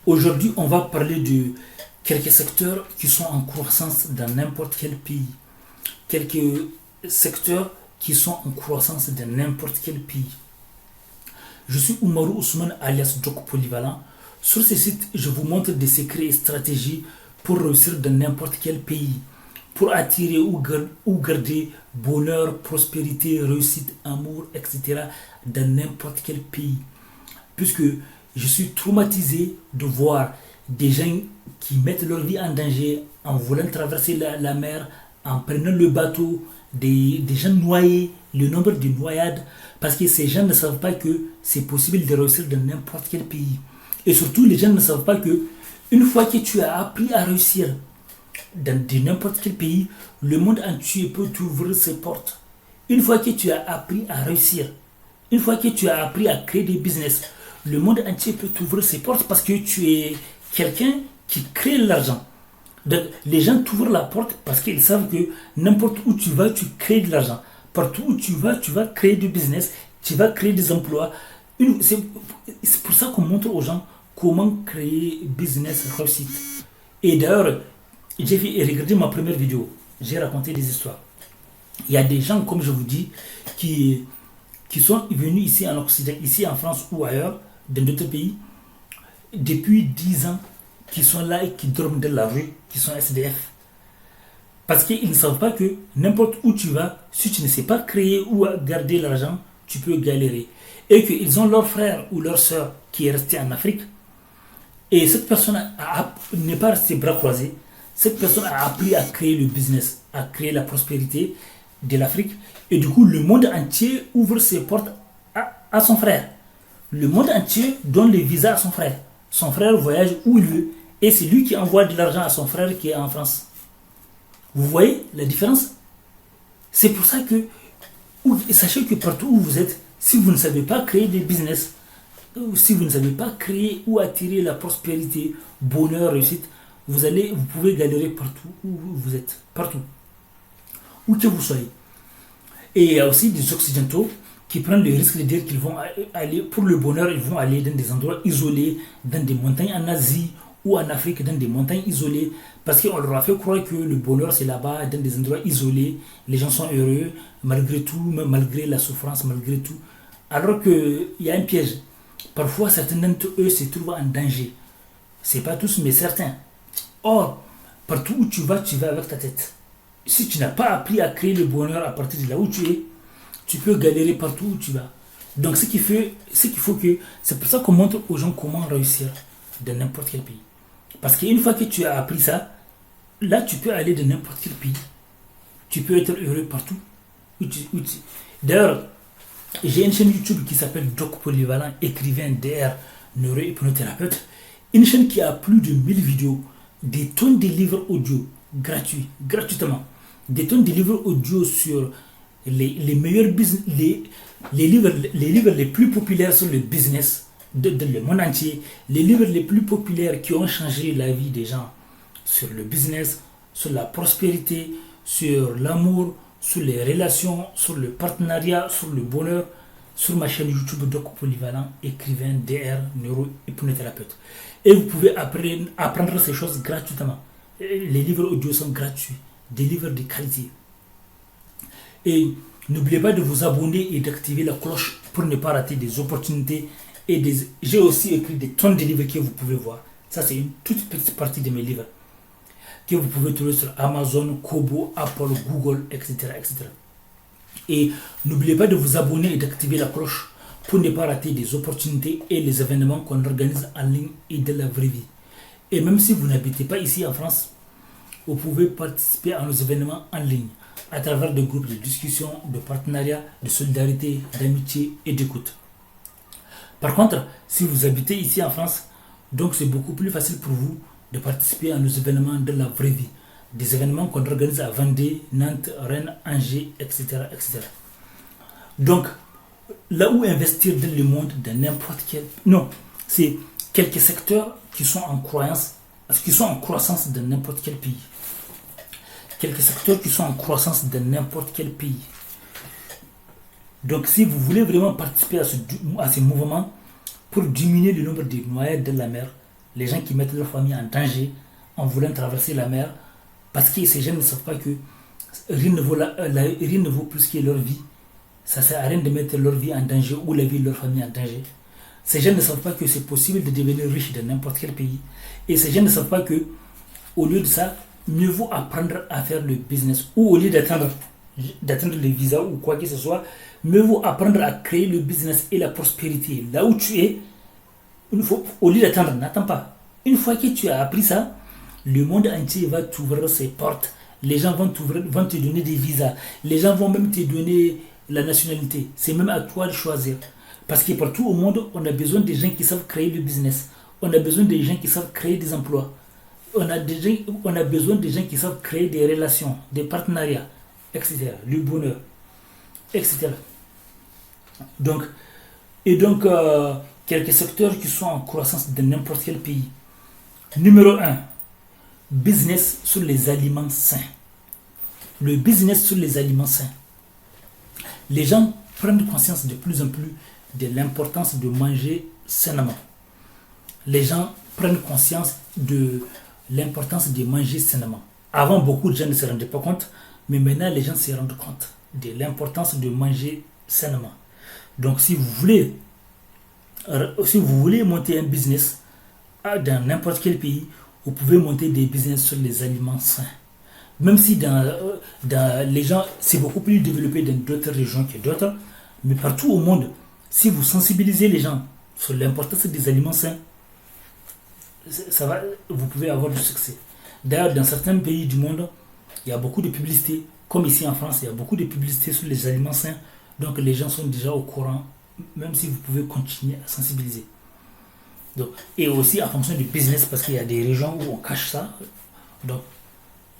Aujourd'hui, on va parler de quelques secteurs qui sont en croissance dans n'importe quel pays. Quelques secteurs qui sont en croissance dans n'importe quel pays. Je suis Oumarou Ousmane alias Doc Polyvalent. Sur ce site, je vous montre des secrets et stratégies pour réussir dans n'importe quel pays. Pour attirer ou garder bonheur, prospérité, réussite, amour, etc. dans n'importe quel pays. Puisque je suis traumatisé de voir des gens qui mettent leur vie en danger en voulant traverser la mer, en prenant le bateau, des gens noyés, le nombre de noyades, parce que ces gens ne savent pas que c'est possible de réussir dans n'importe quel pays. Et surtout, les gens ne savent pas que une fois que tu as appris à réussir dans n'importe quel pays, le monde entier peut t'ouvrir ses portes. Une fois que tu as appris à réussir, une fois que tu as appris à créer des business, le monde entier peut t'ouvrir ses portes parce que tu es quelqu'un qui crée l'argent. Donc, les gens t'ouvrent la porte parce qu'ils savent que n'importe où tu vas, tu crées de l'argent. Partout où tu vas créer du business, tu vas créer des emplois. C'est pour ça qu'on montre aux gens comment créer business réussite. Et d'ailleurs, j'ai regardé ma première vidéo. J'ai raconté des histoires. Il y a des gens, comme je vous dis, qui sont venus ici en Occident, ici en France ou ailleurs, dans d'autres pays, depuis 10 ans, qui sont là et qui dorment dans la rue, qui sont SDF. Parce qu'ils ne savent pas que n'importe où tu vas, si tu ne sais pas créer ou garder l'argent, tu peux galérer. Et qu'ils ont leur frère ou leur soeur qui est resté en Afrique. Et cette personne n'est pas restée bras croisés. Cette personne a appris à créer le business, à créer la prospérité de l'Afrique. Et du coup, le monde entier ouvre ses portes à son frère. Le monde entier donne les visas à son frère. Son frère voyage où il veut. Et c'est lui qui envoie de l'argent à son frère qui est en France. Vous voyez la différence? C'est pour ça que, sachez que partout où vous êtes, si vous ne savez pas créer des business, ou si vous ne savez pas créer ou attirer la prospérité, bonheur, réussite, vous pouvez galérer partout où vous êtes. Partout. Où que vous soyez. Et il y a aussi des Occidentaux qui prennent le risque de dire qu'ils vont aller, pour le bonheur, ils vont aller dans des endroits isolés, dans des montagnes en Asie ou en Afrique, dans des montagnes isolées, parce qu'on leur a fait croire que le bonheur c'est là-bas, dans des endroits isolés, les gens sont heureux, malgré tout, malgré la souffrance, malgré tout. Alors qu'il y a un piège. Parfois, certains d'entre eux se trouvent en danger. C'est pas tous, mais certains. Or, partout où tu vas avec ta tête. Si tu n'as pas appris à créer le bonheur à partir de là où tu es, tu peux galérer partout où tu vas. Donc, ce qu'il faut que... C'est pour ça qu'on montre aux gens comment réussir dans n'importe quel pays. Parce qu'une fois que tu as appris ça, là, tu peux aller dans n'importe quel pays. Tu peux être heureux partout. D'ailleurs, j'ai une chaîne YouTube qui s'appelle Doc Polyvalent, écrivain DR, neurohypnothérapeute. Une chaîne qui a plus de 1000 vidéos, des tonnes de livres audio gratuitement. Des tonnes de livres audio sur les meilleurs business, les livres les plus populaires sur le business dans le monde entier, les livres les plus populaires qui ont changé la vie des gens sur le business, sur la prospérité, sur l'amour, sur les relations, sur le partenariat, sur le bonheur, sur ma chaîne YouTube Doc Polyvalent, écrivain DR, neurohypnothérapeute. Et vous pouvez apprendre ces choses gratuitement. Les livres audio sont gratuits, des livres de qualité. Et n'oubliez pas de vous abonner et d'activer la cloche pour ne pas rater des opportunités. J'ai aussi écrit des tonnes de livres que vous pouvez voir. Ça, c'est une toute petite partie de mes livres que vous pouvez trouver sur Amazon, Kobo, Apple, Google, etc. etc. Et n'oubliez pas de vous abonner et d'activer la cloche pour ne pas rater des opportunités et les événements qu'on organise en ligne et de la vraie vie. Et même si vous n'habitez pas ici en France, vous pouvez participer à nos événements en ligne à travers des groupes de discussion, de partenariat, de solidarité, d'amitié et d'écoute. Par contre, si vous habitez ici en France, donc c'est beaucoup plus facile pour vous de participer à nos événements de la vraie vie. Des événements qu'on organise à Vendée, Nantes, Rennes, Angers, etc. etc. Donc, là où investir dans le monde, dans n'importe quel... Non, c'est quelques secteurs qui sont en croissance dans n'importe quel pays. Quelques secteurs qui sont en croissance dans n'importe quel pays. Donc, si vous voulez vraiment participer à ce mouvement pour diminuer le nombre de noyades dans la mer, les gens qui mettent leur famille en danger en voulant traverser la mer, parce que ces jeunes ne savent pas que rien ne vaut plus que leur vie. Ça ne sert à rien de mettre leur vie en danger ou la vie de leur famille en danger. Ces jeunes ne savent pas que c'est possible de devenir riche dans n'importe quel pays. Et ces jeunes ne savent pas que, au lieu de ça, mieux vaut apprendre à faire le business. Ou au lieu d'attendre le visa ou quoi que ce soit, mieux vaut apprendre à créer le business et la prospérité. Là où tu es, au lieu d'attendre, n'attends pas. Une fois que tu as appris ça, le monde entier va t'ouvrir ses portes. Les gens vont te donner des visas. Les gens vont même te donner la nationalité. C'est même à toi de choisir. Parce que partout au monde, on a besoin des gens qui savent créer le business. On a besoin des gens qui savent créer des emplois. On a besoin des gens qui savent créer des relations, des partenariats, etc. Le bonheur, etc. Donc, quelques secteurs qui sont en croissance dans n'importe quel pays. Numéro 1, business sur les aliments sains. Le business sur les aliments sains. Les gens prennent conscience de plus en plus de l'importance de manger sainement. Les gens prennent conscience de l'importance de manger sainement. Avant, beaucoup de gens ne se rendaient pas compte, mais maintenant, les gens se rendent compte de l'importance de manger sainement. Donc, si vous voulez monter un business dans n'importe quel pays, vous pouvez monter des business sur les aliments sains. Même si dans les gens, c'est beaucoup plus développé dans d'autres régions que d'autres, mais partout au monde, si vous sensibilisez les gens sur l'importance des aliments sains, vous pouvez avoir du succès. D'ailleurs, dans certains pays du monde, il y a beaucoup de publicités, comme ici en France, il y a beaucoup de publicités sur les aliments sains, donc les gens sont déjà au courant, même si vous pouvez continuer à sensibiliser. Donc, et aussi en fonction du business, parce qu'il y a des régions où on cache ça. Donc,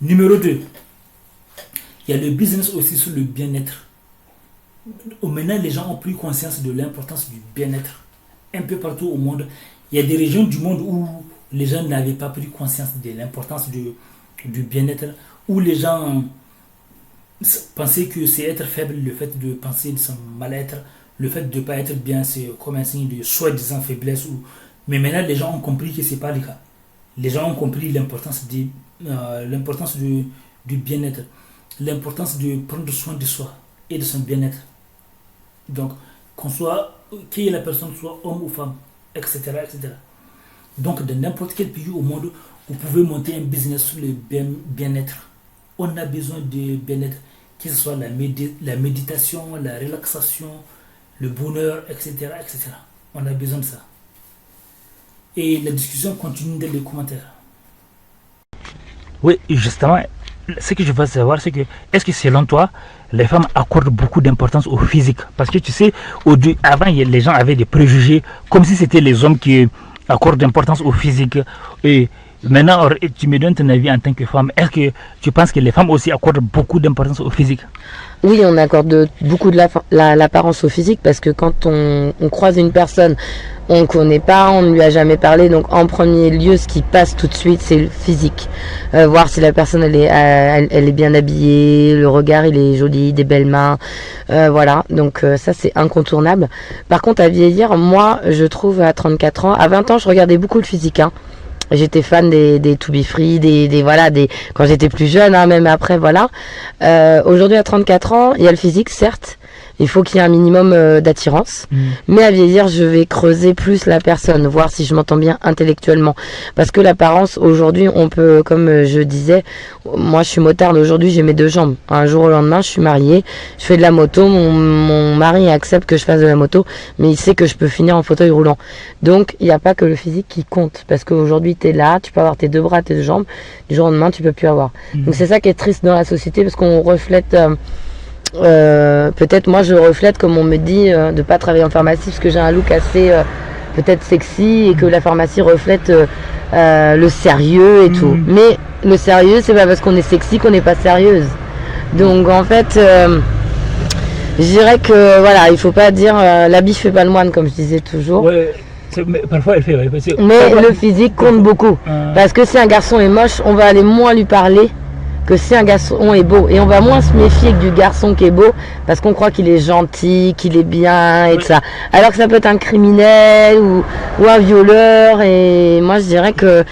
numéro 2, il y a le business aussi sur le bien-être. Maintenant, les gens ont pris conscience de l'importance du bien-être. Un peu partout au monde, il y a des régions du monde où les gens n'avaient pas pris conscience de l'importance du bien-être, où les gens pensaient que c'est être faible, le fait de penser de son mal-être, le fait de ne pas être bien, c'est comme un signe de soi-disant faiblesse. Mais maintenant, les gens ont compris que ce n'est pas le cas. Les gens ont compris l'importance du bien-être, l'importance de prendre soin de soi et de son bien-être. Donc, que la personne soit homme ou femme, etc., etc. Donc, dans n'importe quel pays au monde, vous pouvez monter un business sur le bien-être. On a besoin de bien-être, que ce soit la méditation, la relaxation, le bonheur, etc., etc. On a besoin de ça. Et la discussion continue dans les commentaires. Oui, justement, ce que je veux savoir, c'est que, est-ce que selon toi, les femmes accordent beaucoup d'importance au physique? Parce que tu sais, avant, les gens avaient des préjugés, comme si c'était les hommes qui accordent d'importance au physique. Et maintenant, tu me donnes ton avis en tant que femme. Est-ce que tu penses que les femmes aussi accordent beaucoup d'importance au physique? Oui, on accorde beaucoup de l'apparence au physique, parce que quand on croise une personne, on ne connaît pas, on ne lui a jamais parlé, donc en premier lieu, ce qui passe tout de suite, c'est le physique. Voir si la personne elle est bien habillée, le regard il est joli, des belles mains, voilà. Donc ça c'est incontournable. Par contre, à vieillir, moi je trouve à 34 ans, à 20 ans je regardais beaucoup le physique, hein. J'étais fan des To Be Free, quand j'étais plus jeune, hein, même après, voilà. Aujourd'hui, à 34 ans, il y a le physique, certes. Il faut qu'il y ait un minimum d'attirance. Mais à vieillir, je vais creuser plus la personne, voir si je m'entends bien intellectuellement. Parce que l'apparence, aujourd'hui, on peut, comme je disais, moi je suis motarde, aujourd'hui j'ai mes 2 jambes. Un jour au lendemain, je suis mariée, je fais de la moto, mon mari accepte que je fasse de la moto, mais il sait que je peux finir en fauteuil roulant. Donc, il n'y a pas que le physique qui compte. Parce qu'aujourd'hui, tu es là, tu peux avoir tes 2 bras, tes 2 jambes, du jour au lendemain, tu peux plus avoir. Donc c'est ça qui est triste dans la société, parce qu'on reflète... peut-être moi je reflète, comme on me dit, de pas travailler en pharmacie parce que j'ai un look assez peut-être sexy, et que la pharmacie reflète le sérieux et tout. Mais le sérieux, c'est pas parce qu'on est sexy qu'on n'est pas sérieuse. Donc en fait, je dirais que voilà, il faut pas dire l'habit fait pas le moine, comme je disais toujours. Ouais, mais parfois elle fait. Mais le physique compte beaucoup, parce que si un garçon est moche, on va aller moins lui parler que si un garçon est beau, et on va moins se méfier que du garçon qui est beau, parce qu'on croit qu'il est gentil, qu'il est bien, et tout ça. Alors que ça peut être un criminel ou un violeur, et moi je dirais que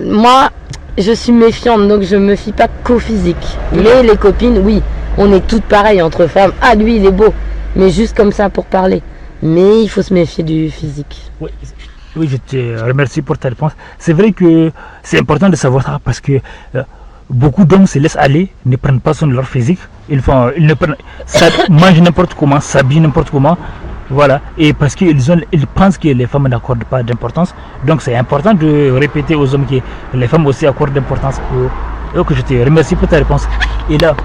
moi je suis méfiante, donc je me fie pas qu'au physique. Mais les copines, oui, on est toutes pareilles entre femmes. Ah, lui il est beau, mais juste comme ça pour parler. Mais il faut se méfier du physique. Oui, oui, je te remercie pour ta réponse. C'est vrai que c'est important de savoir ça parce que beaucoup d'hommes se laissent aller, ne prennent pas soin de leur physique. Ils mangent n'importe comment, s'habillent n'importe comment. Voilà. Et parce qu'ils pensent que les femmes n'accordent pas d'importance. Donc c'est important de répéter aux hommes que les femmes aussi accordent d'importance. Donc je te remercie pour ta réponse. Et là,